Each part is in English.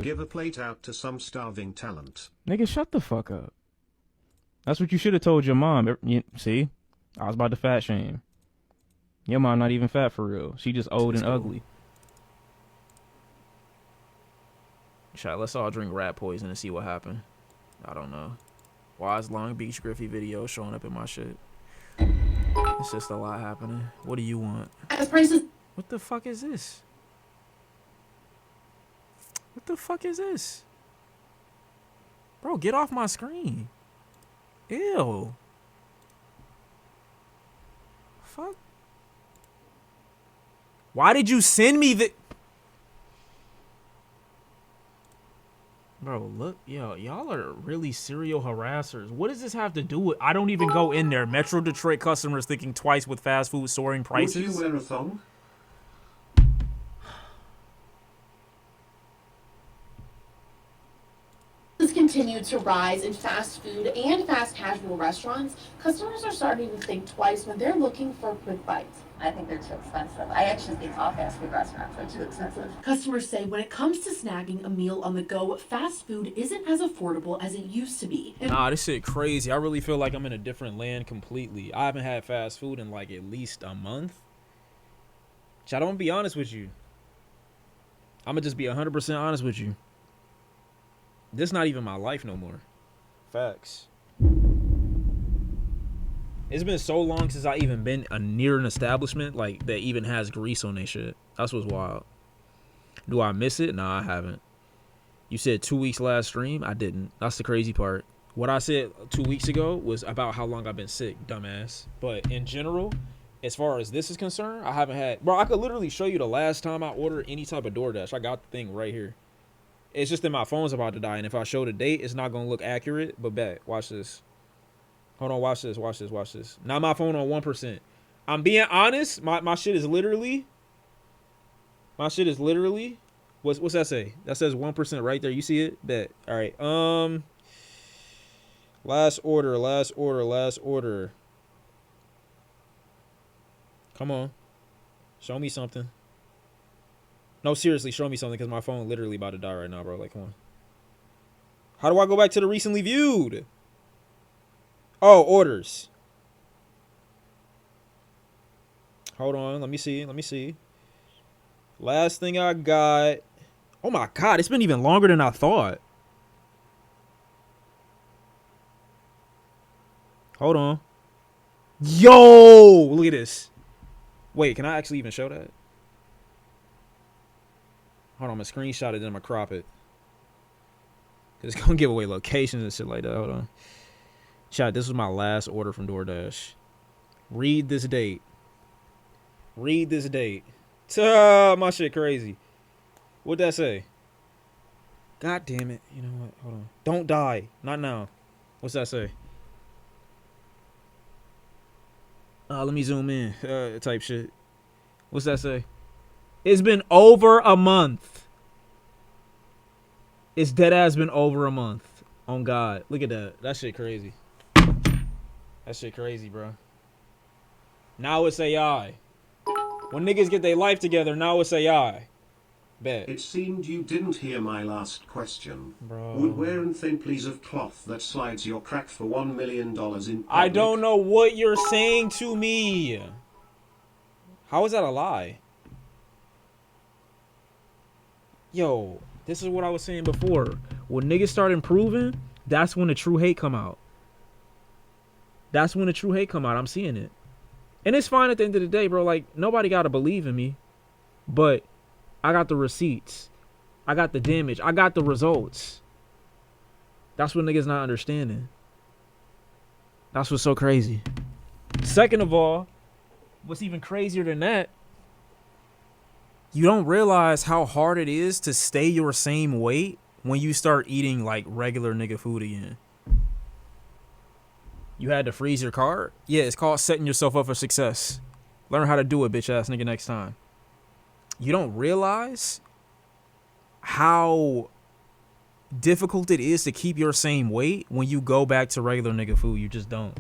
Give a plate out to some starving talent. Nigga, shut the fuck up. That's what you should have told your mom. See? I was about to fat shame. Your mom not even fat for real. She just old and ugly. Let's all drink rat poison and see what happened. I don't know. Why is Long Beach Griffey video showing up in my shit? It's just a lot happening. What do you want? What the fuck is this? What the fuck is this? Bro, get off my screen. Ew. Fuck. Why did you send me the... Bro, look, yo, y'all are really serial harassers. What does this have to do with... I don't even go in there. Metro Detroit customers thinking twice with fast food soaring prices. Would you wear a thong? Continue to rise in fast food and fast casual restaurants. Customers are starting to think twice when they're looking for quick bites. I think they're too expensive. I actually think all fast food restaurants are too expensive. Customers say when it comes to snagging a meal on the go, fast food isn't as affordable as it used to be. Nah, this shit crazy. I really feel like I'm in a different land completely. I haven't had fast food in like at least a month. I don't be honest with you. I'm gonna just be 100% honest with you. This not even my life no more. Facts. It's been so long since I even been near an establishment like that even has grease on their shit. That's what's wild. Do I miss it? Nah, I haven't. You said 2 weeks last stream? I didn't. That's the crazy part. What I said 2 weeks ago was about how long I've been sick, dumbass. But in general, as far as this is concerned, I haven't had... Bro, I could literally show you the last time I ordered any type of DoorDash. I got the thing right here. It's just that my phone's about to die, and if I show the date, it's not going to look accurate. But bet, watch this. Hold on, watch this, watch this, watch this. Now my phone on 1%. I'm being honest. My shit is literally... My shit is literally... What's that say? That says 1% right there. You see it? Bet. All right. Last order, last order, last order. Come on. Show me something. No, seriously, show me something because my phone literally about to die right now, bro. Like, come on. How do I go back to the recently viewed? Oh, orders. Hold on. Let me see. Let me see. Last thing I got. Oh, my God. It's been even longer than I thought. Hold on. Yo! Look at this. Wait, can I actually even show that? Hold on, I'm going to screenshot it, then I'm going to crop it. Because it's going to give away locations and shit like that. Hold on. Chat, this was my last order from DoorDash. Read this date. Read this date. My shit crazy. What'd that say? God damn it. You know what? Hold on. Don't die. Not now. What's that say? Let me zoom in. Type shit. What's that say? It's been over a month. It's dead ass been over a month. On God. Look at that. That shit crazy. That shit crazy, bro. Now it's AI. When niggas get their life together, now it's AI. Bet. It seemed you didn't hear my last question. Bro. Would wearing thin please of cloth that slides your crack for $1 million in public? I don't know what you're saying to me. How is that a lie? Yo, this is what I was saying before. When niggas start improving, that's when the true hate come out. That's when the true hate come out. I'm seeing it. And it's fine at the end of the day, bro. Like, nobody got to believe in me. But I got the receipts. I got the damage. I got the results. That's what niggas not understanding. That's what's so crazy. Second of all, what's even crazier than that, you don't realize how hard it is to stay your same weight when you start eating like regular nigga food again. You had to freeze your card? Yeah, it's called setting yourself up for success. Learn how to do it, bitch ass nigga, next time. You don't realize how difficult it is to keep your same weight when you go back to regular nigga food. You just don't.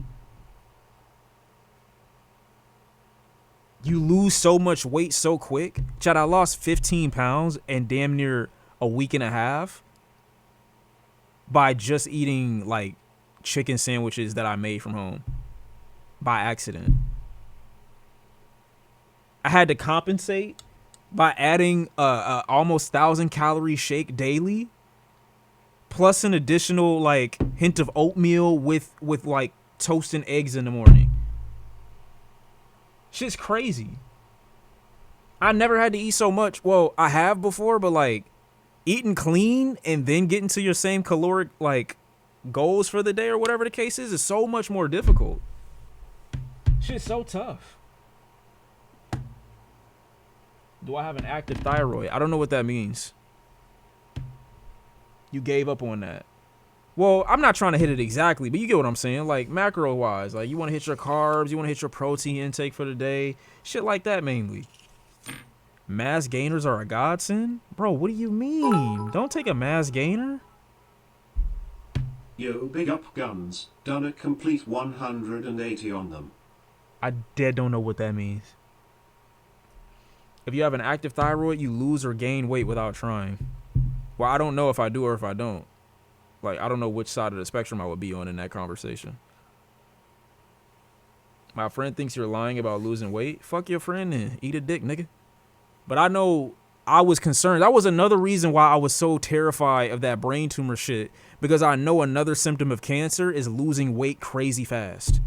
You lose so much weight so quick. Chad, I lost 15 pounds and damn near a week and a half by just eating like chicken sandwiches that I made from home by accident. I had to compensate by adding a almost 1,000-calorie shake daily, plus an additional like hint of oatmeal with like toast and eggs in the morning. Shit's crazy. I never had to eat so much. Well, I have before, but like eating clean and then getting to your same caloric like goals for the day or whatever the case is so much more difficult. Shit's so tough. Do I have an active thyroid? I don't know what that means. You gave up on that. Well, I'm not trying to hit it exactly, but you get what I'm saying. Like macro wise, like you want to hit your carbs, you want to hit your protein intake for the day, shit like that mainly. Mass gainers are a godsend? Bro, what do you mean? Don't take a mass gainer. Yo, big up guns. Done a complete 180 on them. I dead don't know what that means. If you have an active thyroid, you lose or gain weight without trying. Well, I don't know if I do or if I don't. Like, I don't know which side of the spectrum I would be on in that conversation. My friend thinks you're lying about losing weight. Fuck your friend and eat a dick, nigga. But I know I was concerned. That was another reason why I was so terrified of that brain tumor shit. Because I know another symptom of cancer is losing weight crazy fast.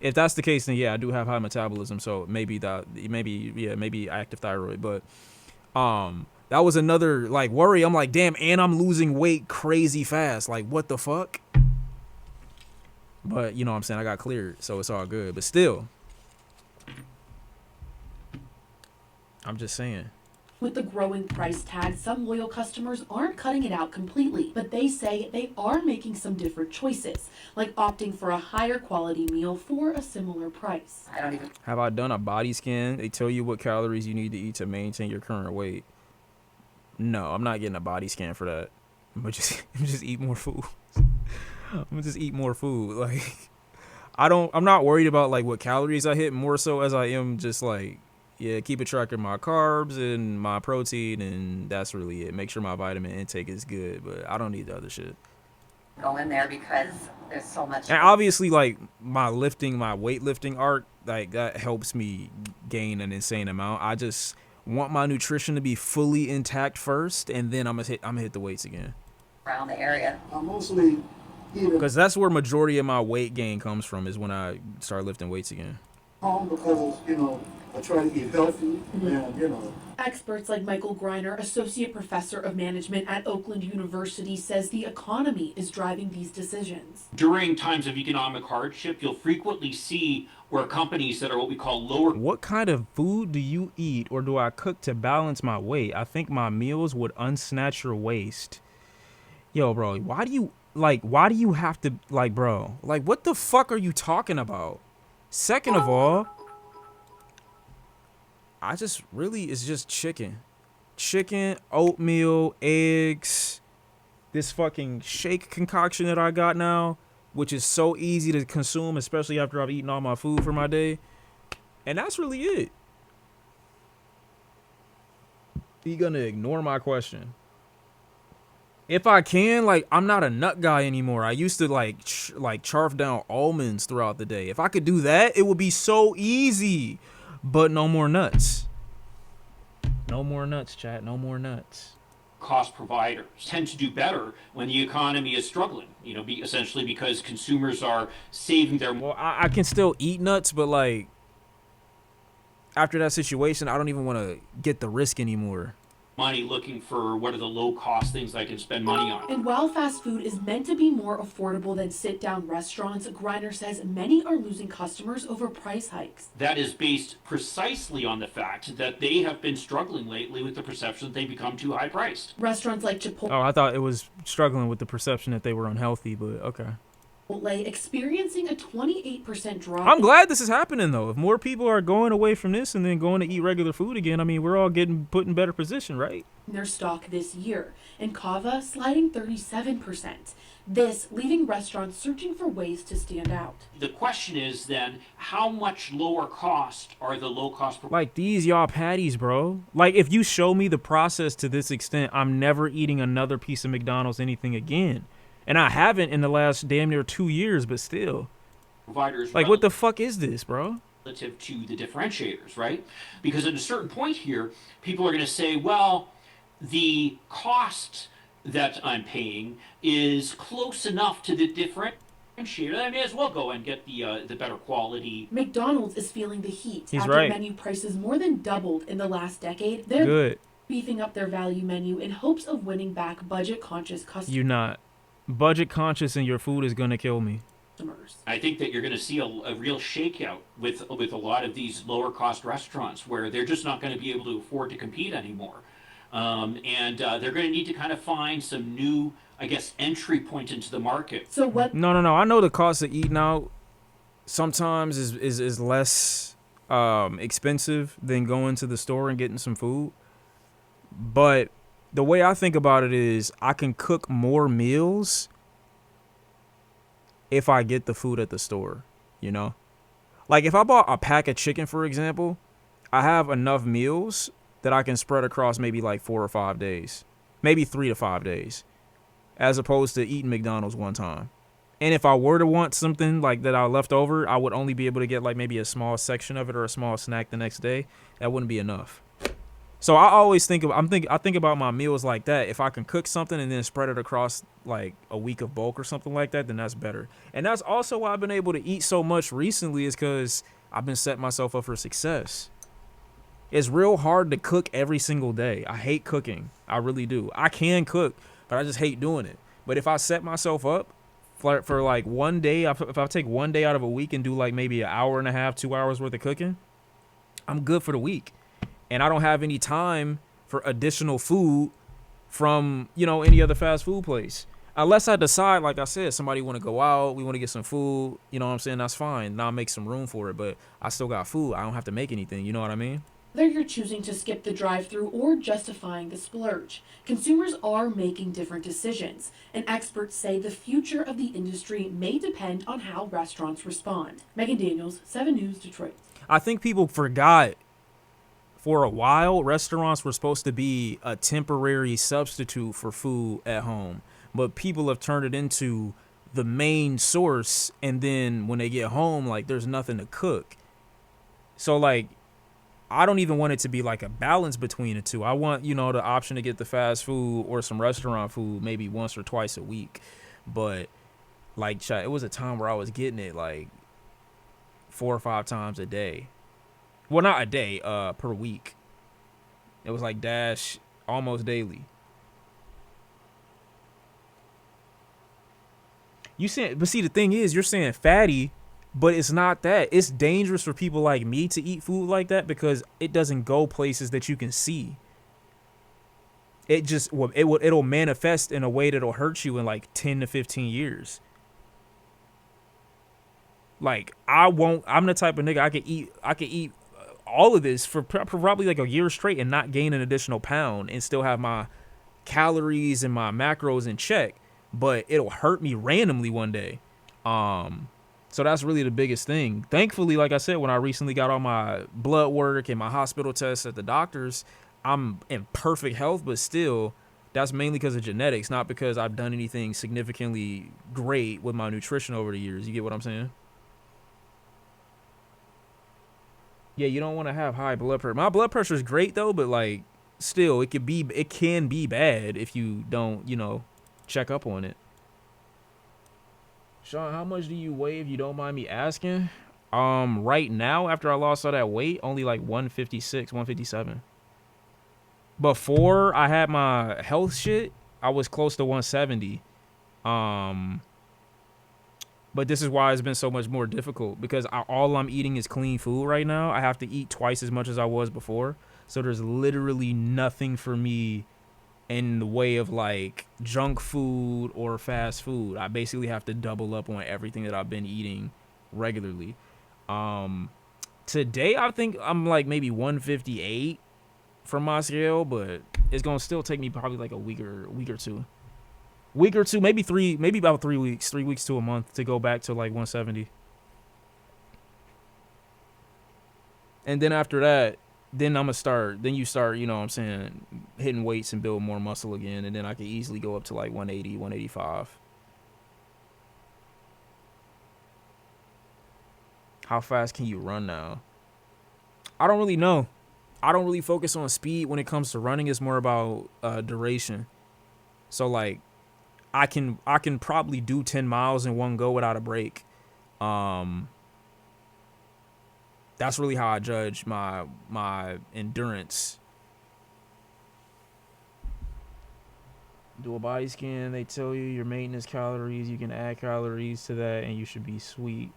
If that's the case, then yeah, I do have high metabolism. So maybe active thyroid. But that was another like worry. I'm like, damn, and I'm losing weight crazy fast. Like, what the fuck? But you know what I'm saying? I got cleared, so it's all good. But still, I'm just saying. With the growing price tag, some loyal customers aren't cutting it out completely, but they say they are making some different choices, like opting for a higher quality meal for a similar price. Have I done a body scan? They tell you what calories you need to eat to maintain your current weight. No, I'm not getting a body scan for that. I'm just eat more food. I'm gonna just eat more food. Like, I'm not worried about like what calories I hit, more so as I am just like, yeah, keep a track of my carbs and my protein, and that's really it. Make sure my vitamin intake is good, but I don't need the other shit. Go in there because there's so much. And obviously, like my weightlifting arc, like that helps me gain an insane amount. I just want my nutrition to be fully intact first, and then I'm gonna hit the weights again. Around the area. Mostly Because that's where majority of my weight gain comes from, is when I start lifting weights again. home because, I try to eat healthy and, Experts like Michael Greiner, associate professor of management at Oakland University, says the economy is driving these decisions. During times of economic hardship, you'll frequently see where companies that are what we call lower. What kind of food do you eat or do I cook to balance my weight? I think my meals would unsnatch your waist. Yo, bro, why do you have to, like, bro, like, what the fuck are you talking about? Second of all, it's just chicken, oatmeal, eggs, this fucking shake concoction that I got now, which is so easy to consume, especially after I've eaten all my food for my day. And that's really it. You gonna ignore my question? If I can, like, I'm not a nut guy anymore. I used to like charf down almonds throughout the day. If I could do that, it would be so easy. But no more nuts. No more nuts, chat. No more nuts. Cost providers tend to do better when the economy is struggling, essentially because consumers are saving their. Well, I can still eat nuts, but like after that situation, I don't even want to get the risk anymore. Money looking for what are the low cost things I can spend money on. And while fast food is meant to be more affordable than sit-down restaurants, Greiner says many are losing customers over price hikes. That is based precisely on the fact that they have been struggling lately with the perception that they become too high priced. Restaurants like Chipotle Oh, I thought it was struggling with the perception that they were unhealthy, but okay. Chipotle experiencing a 28% drop. I'm glad this is happening though. If more people are going away from this and then going to eat regular food again, I mean, we're all getting put in better position, right? in their stock this year, and Kava sliding 37%. This leaving restaurants searching for ways to stand out. The question is then, how much lower cost are the low cost? Like these y'all patties, bro. Like if you show me the process to this extent, I'm never eating another piece of McDonald's anything again. And I haven't in the last damn near 2 years, but still. Providers like what the fuck is this, bro? Relative to the differentiators, right? Because at a certain point here, people are going to say, well, the cost that I'm paying is close enough to the differentiator. I may as well go and get the better quality. McDonald's is feeling the heat He's after right. menu prices more than doubled in the last decade. They're Good. beefing up their value menu in hopes of winning back budget-conscious customers. You're not. Budget conscious and your food is gonna kill me. I think that you're going to see a real shakeout with a lot of these lower cost restaurants where they're just not going to be able to afford to compete anymore. And they're going to need to kind of find some new, I guess, entry point into the market. So what? No. I know the cost of eating out sometimes is less expensive than going to the store and getting some food. But the way I think about it is I can cook more meals if I get the food at the store, you know? Like if I bought a pack of chicken, for example, I have enough meals that I can spread across maybe like 4 or 5 days, maybe 3 to 5 days, as opposed to eating McDonald's one time. And if I were to want something like that I left over, I would only be able to get like maybe a small section of it or a small snack the next day. That wouldn't be enough. So I always think about my meals like that. If I can cook something and then spread it across like a week of bulk or something like that, then that's better. And that's also why I've been able to eat so much recently, is because I've been setting myself up for success. It's real hard to cook every single day. I hate cooking. I really do. I can cook, but I just hate doing it. But if I set myself up for like one day, if I take one day out of a week and do like maybe an hour and a half, 2 hours worth of cooking, I'm good for the week. And I don't have any time for additional food from, you know, any other fast food place. Unless I decide, like I said, somebody want to go out, we want to get some food, you know what I'm saying? That's fine. Now I'll make some room for it, but I still got food. I don't have to make anything, you know what I mean? Whether you're choosing to skip the drive-thru or justifying the splurge, consumers are making different decisions, and experts say the future of the industry may depend on how restaurants respond. Megan Daniels, 7 News, Detroit. I think people forgot for a while restaurants were supposed to be a temporary substitute for food at home, but people have turned it into the main source, and then when they get home, like there's nothing to cook. So like I don't even want it to be like a balance between the two. I want, you know, the option to get the fast food or some restaurant food maybe once or twice a week. But like it was a time where I was getting it like 4 or 5 times a day. Well, not a day, per week. It was like dash almost daily. You saying, but see, the thing is, you're saying fatty, but it's not that. It's dangerous for people like me to eat food like that because it doesn't go places that you can see. It just, it'll manifest in a way that'll hurt you in like 10 to 15 years. Like I'm the type of nigga I could eat all of this for probably like a year straight and not gain an additional pound and still have my calories and my macros in check, but it'll hurt me randomly one day. So that's really the biggest thing. Thankfully, like I said, when I recently got all my blood work and my hospital tests at the doctors, I'm in perfect health, but still that's mainly because of genetics, not because I've done anything significantly great with my nutrition over the years. You get what I'm saying? Yeah, you don't want to have high blood pressure. My blood pressure is great though, but like still it can be bad if you don't, you know, check up on it. Sean, how much do you weigh if you don't mind me asking? Right now after I lost all that weight, only like 156, 157. Before I had my health shit, I was close to 170. But this is why it's been so much more difficult because all I'm eating is clean food right now. I have to eat twice as much as I was before. So there's literally nothing for me in the way of like junk food or fast food. I basically have to double up on everything that I've been eating regularly. Today I think I'm like maybe 158 from my scale, but it's gonna still take me probably like a week or two, maybe about 3 weeks to a month to go back to like 170. And then after that, then you start, you know what I'm saying, hitting weights and build more muscle again, and then I could easily go up to like 180, 185. How fast can you run now? I don't really know. I don't really focus on speed when it comes to running. It's more about duration. So like I can probably do 10 miles in one go without a break. That's really how I judge my endurance. Do a body scan, they tell you your maintenance calories, you can add calories to that and you should be sweet.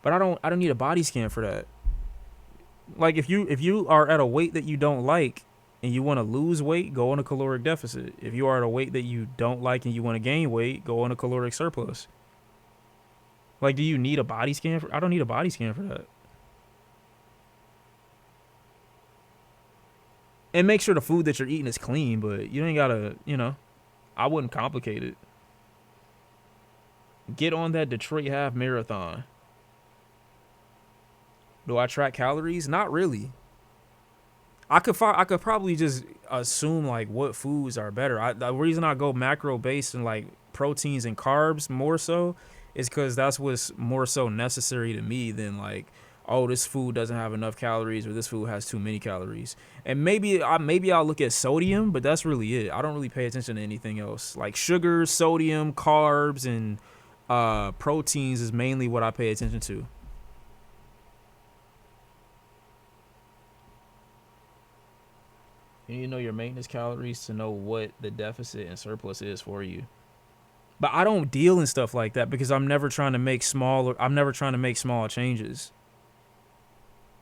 But I don't need a body scan for that. Like if you are at a weight that you don't like and you want to lose weight, go on a caloric deficit. If you are at a weight that you don't like and you want to gain weight, go on a caloric surplus. Like, do you need a body scan I don't need a body scan for that. And make sure the food that you're eating is clean, but you ain't gotta, I wouldn't complicate it. Get on that Detroit half marathon. Do I track calories? Not really. I could probably just assume like what foods are better. The reason I go macro based and like proteins and carbs more so is because that's what's more so necessary to me than like, oh, this food doesn't have enough calories or this food has too many calories. And maybe I'll look at sodium, but that's really it. I don't really pay attention to anything else. Like sugar, sodium, carbs, and proteins is mainly what I pay attention to. You need to know your maintenance calories to know what the deficit and surplus is for you. But I don't deal in stuff like that because I'm never trying to make small changes.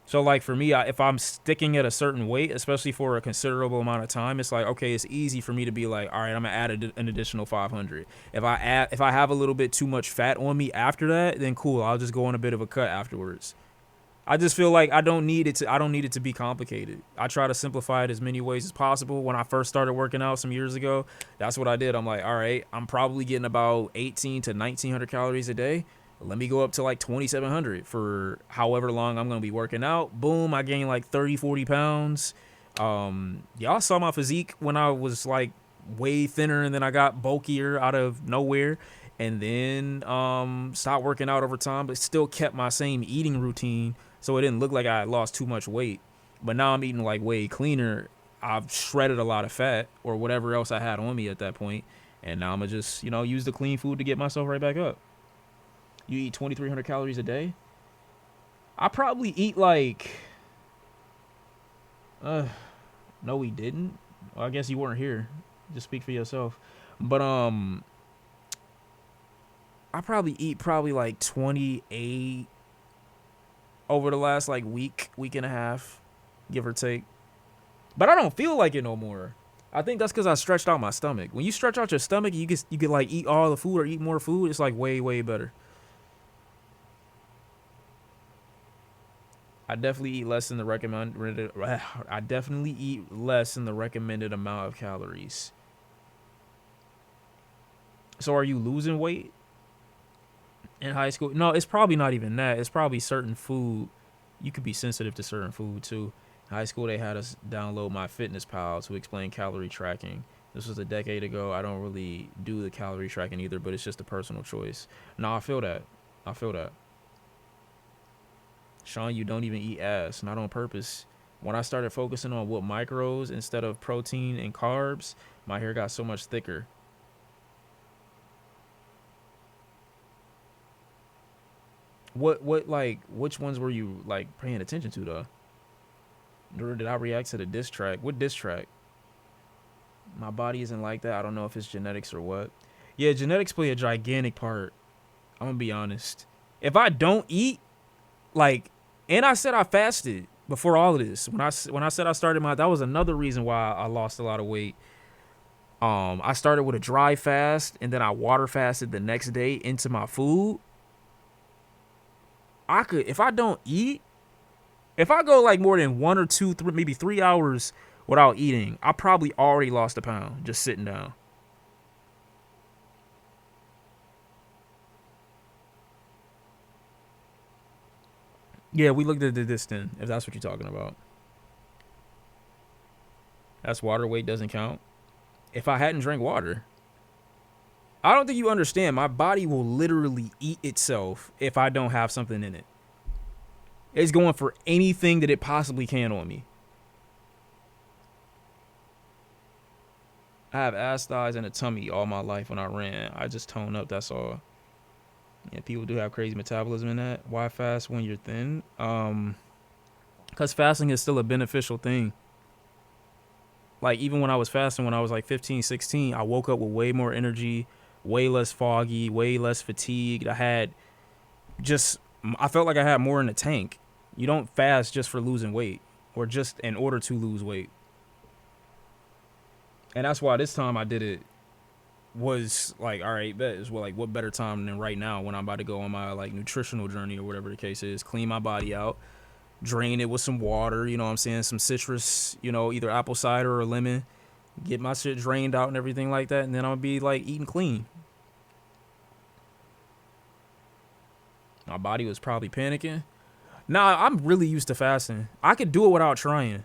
So like for me, if I'm sticking at a certain weight, especially for a considerable amount of time, it's like, okay, it's easy for me to be like, all right, I'm gonna add an additional 500. If I have a little bit too much fat on me after that, then cool, I'll just go on a bit of a cut afterwards. I just feel like I don't need it to be complicated. I try to simplify it as many ways as possible. When I first started working out some years ago, that's what I did. I'm like, all right, I'm probably getting about 18 to 1900 calories a day. Let me go up to like 2700 for however long I'm going to be working out. Boom, I gained like 30, 40 pounds. Y'all saw my physique when I was like way thinner and then I got bulkier out of nowhere. And then stopped working out over time, but still kept my same eating routine. So it didn't look like I had lost too much weight. But now I'm eating like way cleaner. I've shredded a lot of fat or whatever else I had on me at that point. And now I'm going to just, use the clean food to get myself right back up. You eat 2,300 calories a day? I probably eat like... no, we didn't. Well, I guess you weren't here. Just speak for yourself. But, I probably eat like 28 over the last like week and a half, give or take. But I don't feel like it no more. I think that's because I stretched out my stomach. When you stretch out your stomach, you can like eat all the food or eat more food. It's like way, way better. I definitely eat less than the recommended. I definitely eat less than the recommended amount of calories. So are you losing weight in high school? No, it's probably not even that. It's probably certain food. You could be sensitive to certain food too. In high school, they had us download MyFitnessPal to explain calorie tracking. This was a decade ago. I don't really do the calorie tracking either, but it's just a personal choice. No, I feel that. Sean, you don't even eat ass, not on purpose. When I started focusing on what macros instead of protein and carbs, my hair got so much thicker. Which ones were you like paying attention to though? Or did I react to the diss track? What diss track? My body isn't like that. I don't know if it's genetics or what. Yeah, genetics play a gigantic part. I'm gonna be honest. If I don't eat, and I said I fasted before all of this. When I said I started that was another reason why I lost a lot of weight. I started with a dry fast and then I water fasted the next day into my food. I could, if I don't eat, if I go like more than 1 or 2, maybe 3 hours without eating, I probably already lost a pound just sitting down. Yeah, we looked at this then, if that's what you're talking about. That's water weight doesn't count. If I hadn't drank water, I don't think you understand. My body will literally eat itself if I don't have something in it. It's going for anything that it possibly can on me. I have ass, thighs, and a tummy all my life when I ran. I just tone up, that's all. Yeah, people do have crazy metabolism in that. Why fast when you're thin? Because fasting is still a beneficial thing. Like, even when I was fasting, when I was like 15, 16, I woke up with way more energy, way less foggy, way less fatigued. I felt like I had more in the tank. You don't fast just for losing weight or just in order to lose weight. And that's why this time I did it was like, all right, bet is like what better time than right now when I'm about to go on my like nutritional journey or whatever the case is, clean my body out, drain it with some water, you know what I'm saying, some citrus, you know, either apple cider or lemon, get my shit drained out and everything like that, and then I'll be like eating clean. My body was probably panicking. Nah, I'm really used to fasting. I could do it without trying.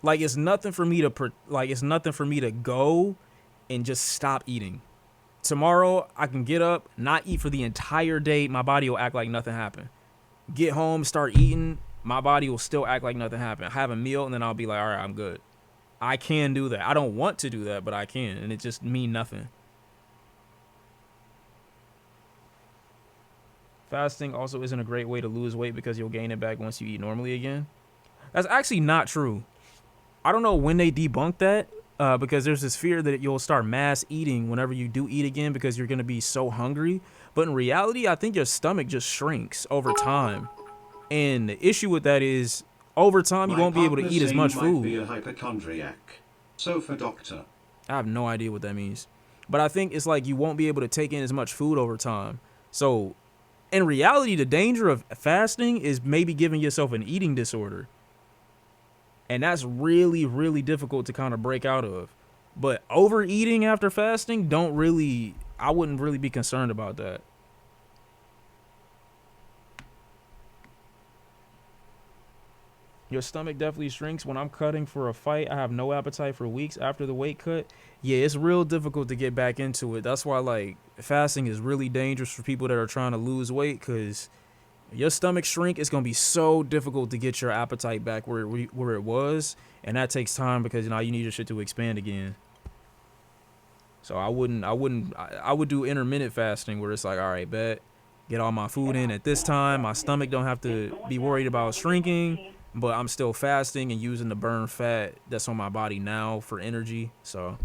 Like, it's nothing for me to go and just stop eating. Tomorrow, I can get up, not eat for the entire day. My body will act like nothing happened. Get home, start eating. My body will still act like nothing happened. Have a meal, and then I'll be like, all right, I'm good. I can do that. I don't want to do that, but I can, and it just mean nothing. Fasting also isn't a great way to lose weight because you'll gain it back once you eat normally again. That's actually not true. I don't know when they debunked that because there's this fear that you'll start mass eating whenever you do eat again because you're going to be so hungry. But in reality, I think your stomach just shrinks over time. And the issue with that is over time, you won't be able to eat as much food. Might be a hypochondriac. So for doctor. I have no idea what that means. But I think it's like you won't be able to take in as much food over time. So in reality, the danger of fasting is maybe giving yourself an eating disorder. And that's really, really difficult to kind of break out of. But overeating after fasting, I wouldn't really be concerned about that. Your stomach definitely shrinks. When I'm cutting for a fight, I have no appetite for weeks after the weight cut. Yeah, it's real difficult to get back into it. That's why, like, fasting is really dangerous for people that are trying to lose weight, because your stomach shrink, it's going to be so difficult to get your appetite back where it was. And that takes time because now you need your shit to expand again. So I would do intermittent fasting where it's like, all right, bet, get all my food in at this time. My stomach don't have to be worried about shrinking, but I'm still fasting and using the burn fat that's on my body now for energy. So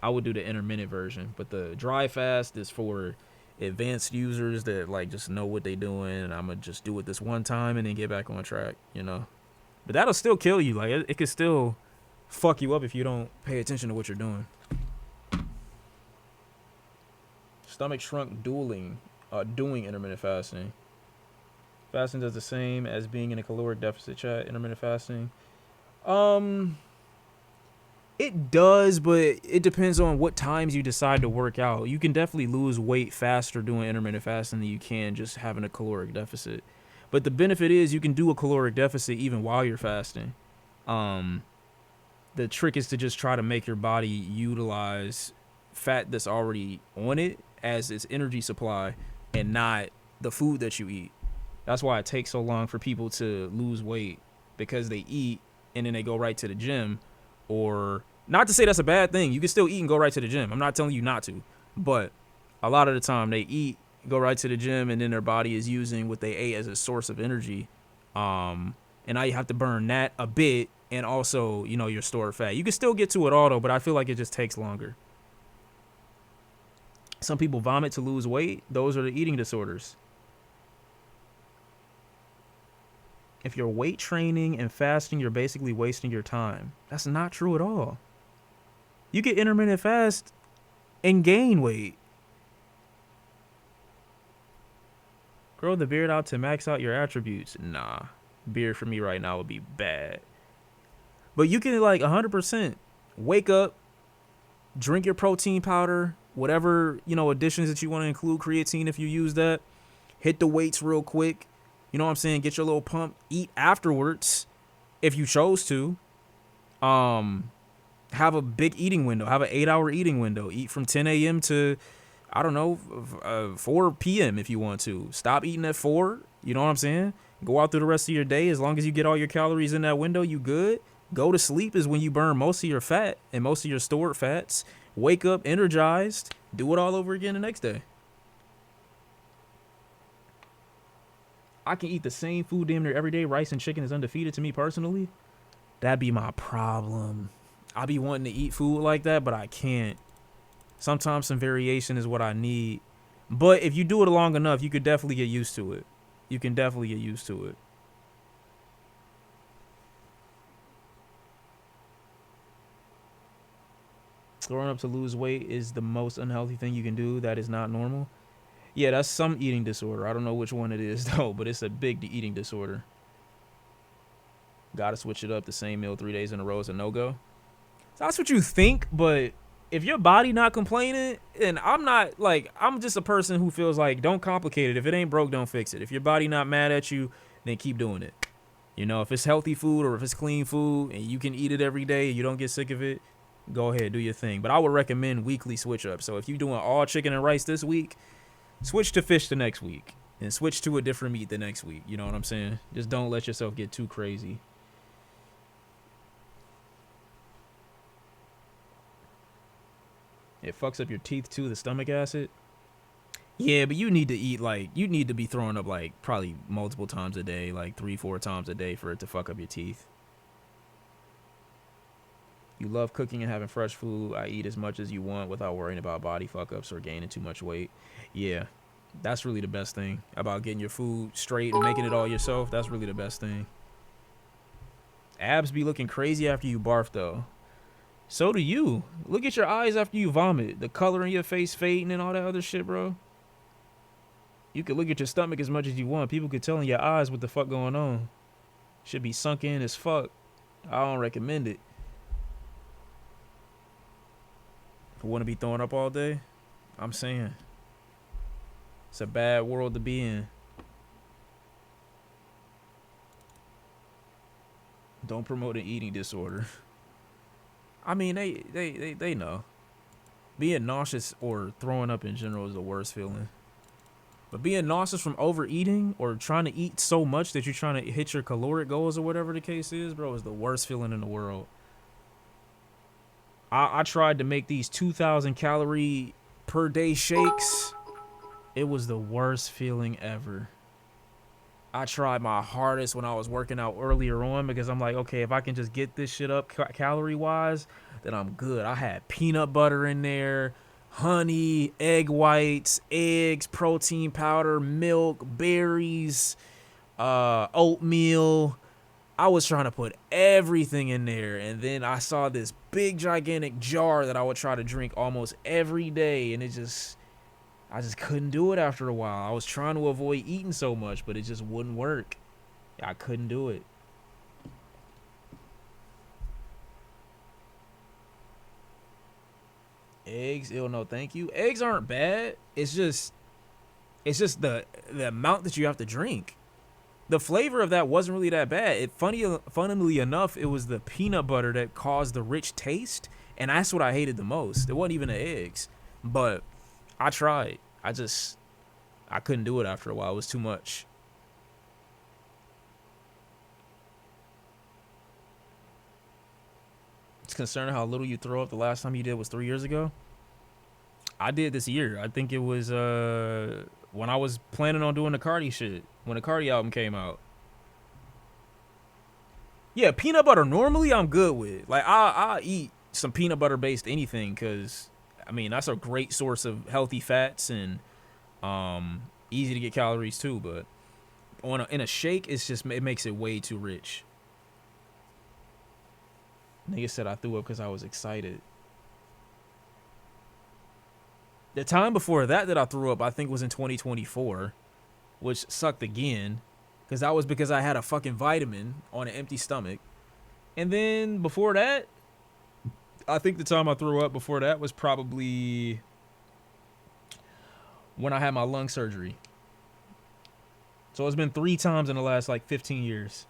I would do the intermittent version, but the dry fast is for advanced users that like just know what they doing, and I'm gonna just do it this one time and then get back on track, you know. But that'll still kill you. Like it could still fuck you up if you don't pay attention to what you're doing. Stomach shrunk doing intermittent fasting. Fasting does the same as being in a caloric deficit, chat. Intermittent fasting. It does, but it depends on what times you decide to work out. You can definitely lose weight faster doing intermittent fasting than you can just having a caloric deficit. But the benefit is you can do a caloric deficit even while you're fasting. The trick is to just try to make your body utilize fat that's already on it as its energy supply and not the food that you eat. That's why it takes so long for people to lose weight, because they eat and then they go right to the gym. Or, not to say that's a bad thing. You can still eat and go right to the gym. I'm not telling you not to. But a lot of the time they eat, go right to the gym, and then their body is using what they ate as a source of energy. And now you have to burn that a bit and also, you know, your stored fat. You can still get to it all, though, but I feel like it just takes longer. Some people vomit to lose weight. Those are the eating disorders. If you're weight training and fasting, you're basically wasting your time. That's not true at all. You get intermittent fast and gain weight. Grow the beard out to max out your attributes. Nah, beard for me right now would be bad. But you can like 100% wake up, drink your protein powder, whatever, additions that you want to include, creatine if you use that. Hit the weights real quick. You know what I'm saying? Get your little pump. Eat afterwards if you chose to. Have a big eating window. Have an 8-hour eating window. Eat from 10 a.m. to, I don't know, 4 p.m. if you want to. Stop eating at 4. You know what I'm saying? Go out through the rest of your day. As long as you get all your calories in that window, you good. Go to sleep is when you burn most of your fat and most of your stored fats. Wake up energized. Do it all over again the next day. I can eat the same food damn near every day. Rice and chicken is undefeated to me personally. That'd be my problem. I be wanting to eat food like that, but I can't. Sometimes some variation is what I need. But if you do it long enough, you could definitely get used to it. You can definitely get used to it. Throwing up to lose weight is the most unhealthy thing you can do. That is not normal. Yeah, that's some eating disorder. I don't know which one it is, though, but it's a big eating disorder. Gotta switch it up. The same meal 3 days in a row is a no-go. So that's what you think, but if your body not complaining, and I'm just a person who feels like don't complicate it. If it ain't broke, don't fix it. If your body not mad at you, then keep doing it. If it's healthy food or if it's clean food and you can eat it every day and you don't get sick of it, go ahead, do your thing. But I would recommend weekly switch up. So if you're doing all chicken and rice this week, switch to fish the next week and switch to a different meat the next week. You know what I'm saying? Just don't let yourself get too crazy. It fucks up your teeth too, the stomach acid. Yeah, but you need to eat you need to be throwing up probably multiple times a day, 3-4 times a day for it to fuck up your teeth. You love cooking and having fresh food. I eat as much as you want without worrying about body fuck ups or gaining too much weight. Yeah, that's really the best thing about getting your food straight and making it all yourself. That's really the best thing. Abs be looking crazy after you barf though. So do you. Look at your eyes after you vomit. The color in your face fading and all that other shit, bro. You can look at your stomach as much as you want. People could tell in your eyes what the fuck going on. Should be sunk in as fuck. I don't recommend it. If I want to be throwing up all day, I'm saying it's a bad world to be in. Don't promote an eating disorder. I mean, they know. Being nauseous or throwing up in general is the worst feeling. But being nauseous from overeating or trying to eat so much that you're trying to hit your caloric goals or whatever the case is, bro, is the worst feeling in the world. I tried to make these 2,000 calorie per day shakes. It was the worst feeling ever. I tried my hardest when I was working out earlier on because I'm like, okay, if I can just get this shit up calorie wise, then I'm good. I had peanut butter in there, honey, egg whites, eggs, protein powder, milk, berries, oatmeal. I was trying to put everything in there, and then I saw this big gigantic jar that I would try to drink almost every day, and I just couldn't do it after a while. I was trying to avoid eating so much, but it just wouldn't work. I couldn't do it. Eggs, ew, no thank you. Eggs aren't bad. It's just the amount that you have to drink. The flavor of that wasn't really that bad. Funnily enough, it was the peanut butter that caused the rich taste, and that's what I hated the most. It wasn't even the eggs, but I tried. I couldn't do it after a while. It was too much. It's concerning how little you throw up. The last time you did was 3 years ago. I did this year. I think it was when I was planning on doing the Cardi shit. When the Cardi album came out. Yeah, peanut butter normally I'm good with. I'll eat some peanut butter based anything because, I mean, that's a great source of healthy fats and easy to get calories too. But in a shake, it makes it way too rich. Nigga said I threw up because I was excited. The time before that I threw up, I think was in 2024, which sucked again, because that was because I had a fucking vitamin on an empty stomach. And then before that, I think the time I threw up before that was probably when I had my lung surgery. So it's been 3 times in the last like 15 years.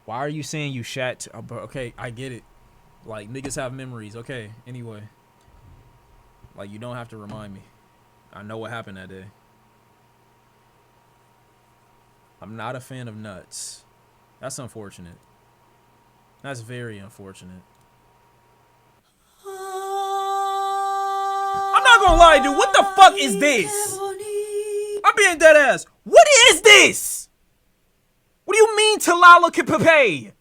Why are you saying you shat? Okay, I get it. Like, niggas have memories. Okay, anyway. Like, you don't have to remind me. I know what happened that day. I'm not a fan of nuts. That's unfortunate. That's very unfortunate. I'm not gonna lie, dude. What the fuck is this? I'm being dead ass. What is this? What do you mean Talala Kipape?